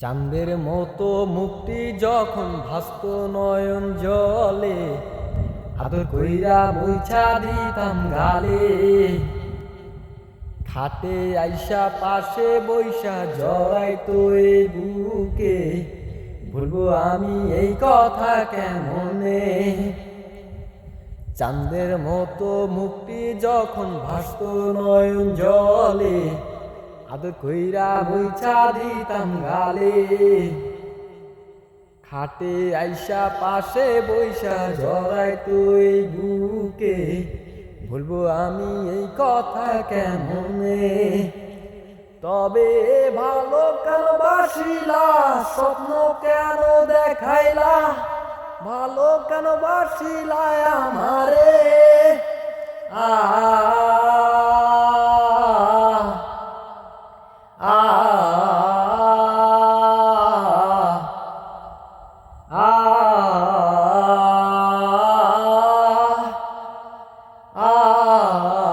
চাঁদের মতো মুক্তি যখন ভাস্ত নয়ন জলে, আদর কইরা মুইছা দিতাম গালে। খাটে আইসা পাশে বৈশা জড়াইতো এই বুকে, বলবো আমি এই কথা কেমনে। চাঁদের মতো মুক্তি যখন ভাসত নয়ন জলে, আদর কইরা মুইছা দিতাম গালে। খাটে আইসা পাশে বৈশা জড়াইতো এই বুকে, বলবো আমি এই কথা কেমনে। তবে ভালো কেন বাসিলা, স্বপ্ন কেন দেখাইলা, ভালো কেন বাসিলা আমারে। আ আ আ আ